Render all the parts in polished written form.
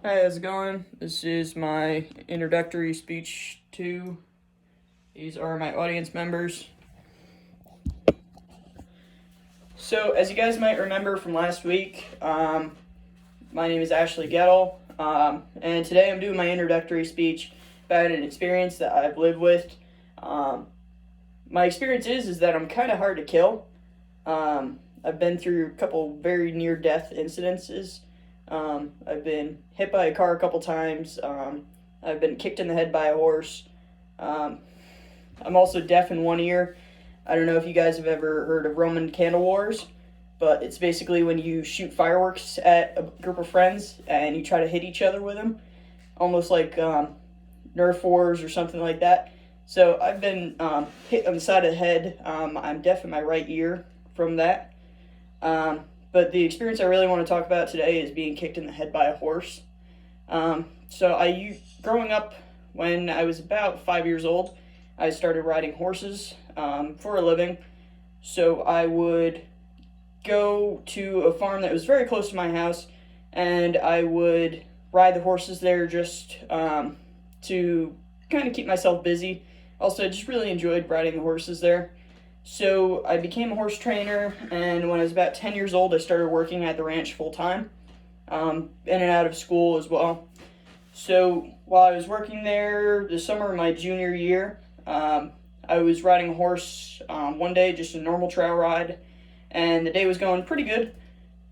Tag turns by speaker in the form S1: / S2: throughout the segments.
S1: Hi, how's it going? This is my introductory speech to these are my audience members. So, as you guys might remember from last week, my name is Ashley Gettle, and today I'm doing my introductory speech about an experience that I've lived with. My experience is that I'm kind of hard to kill. I've been through a couple very near-death incidences. I've been hit by a car a couple times. I've been kicked in the head by a horse. I'm also deaf in one ear. I don't know if you guys have ever heard of Roman candle wars, but it's basically when you shoot fireworks at a group of friends and you try to hit each other with them, almost like Nerf wars or something like that. So I've been hit on the side of the head. I'm deaf in my right ear from that. But the experience I really want to talk about today is being kicked in the head by a horse. Growing up, when I was about 5 years old, I started riding horses for a living. So I would go to a farm that was very close to my house, and I would ride the horses there just to kind of keep myself busy. Also, I just really enjoyed riding the horses there. So I became a horse trainer, and when I was about 10 years old, I started working at the ranch full time, in and out of school as well. So while I was working there the summer of my junior year, I was riding a horse one day, just a normal trail ride, and the day was going pretty good.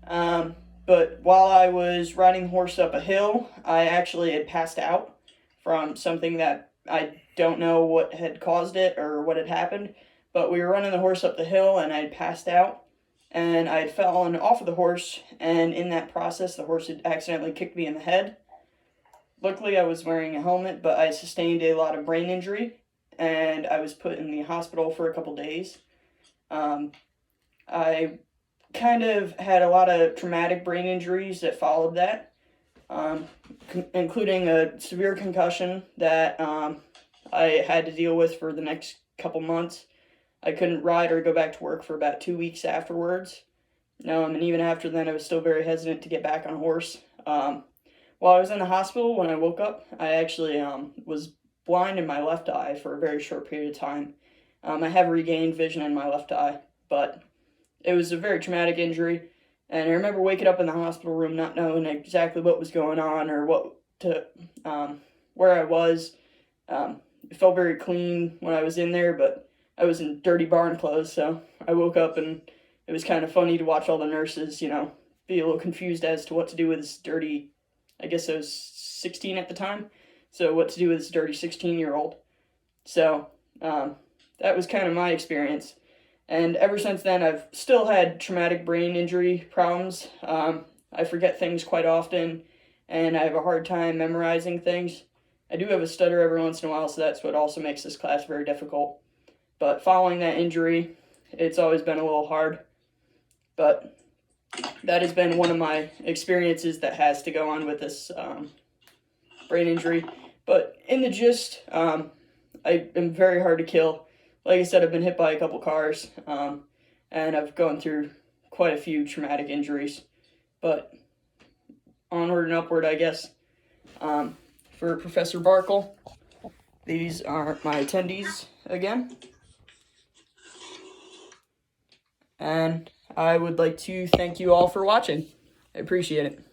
S1: But while I was riding the horse up a hill, I actually had passed out from something that I don't know what had caused it or what had happened. But we were running the horse up the hill, and I had passed out, and I had fallen off of the horse, and in that process, the horse had accidentally kicked me in the head. Luckily, I was wearing a helmet, but I sustained a lot of brain injury, and I was put in the hospital for a couple days. I kind of had a lot of traumatic brain injuries that followed that, including a severe concussion that I had to deal with for the next couple months. I couldn't ride or go back to work for about 2 weeks afterwards. And even after then, I was still very hesitant to get back on a horse. While I was in the hospital, when I woke up, I actually was blind in my left eye for a very short period of time. I have regained vision in my left eye, but it was a very traumatic injury. And I remember waking up in the hospital room not knowing exactly what was going on or where I was. It felt very clean when I was in there, but I was in dirty barn clothes, so I woke up and it was kind of funny to watch all the nurses, be a little confused as to what to do with this dirty, I guess I was 16 at the time, so what to do with this dirty 16-year-old. So that was kind of my experience. And ever since then, I've still had traumatic brain injury problems. I forget things quite often, and I have a hard time memorizing things. I do have a stutter every once in a while, so that's what also makes this class very difficult. But following that injury, it's always been a little hard. But that has been one of my experiences that has to go on with this brain injury. But in the gist, I am very hard to kill. Like I said, I've been hit by a couple cars, and I've gone through quite a few traumatic injuries. But onward and upward, I guess. For Professor Barkle, these are my attendees again. And I would like to thank you all for watching. I appreciate it.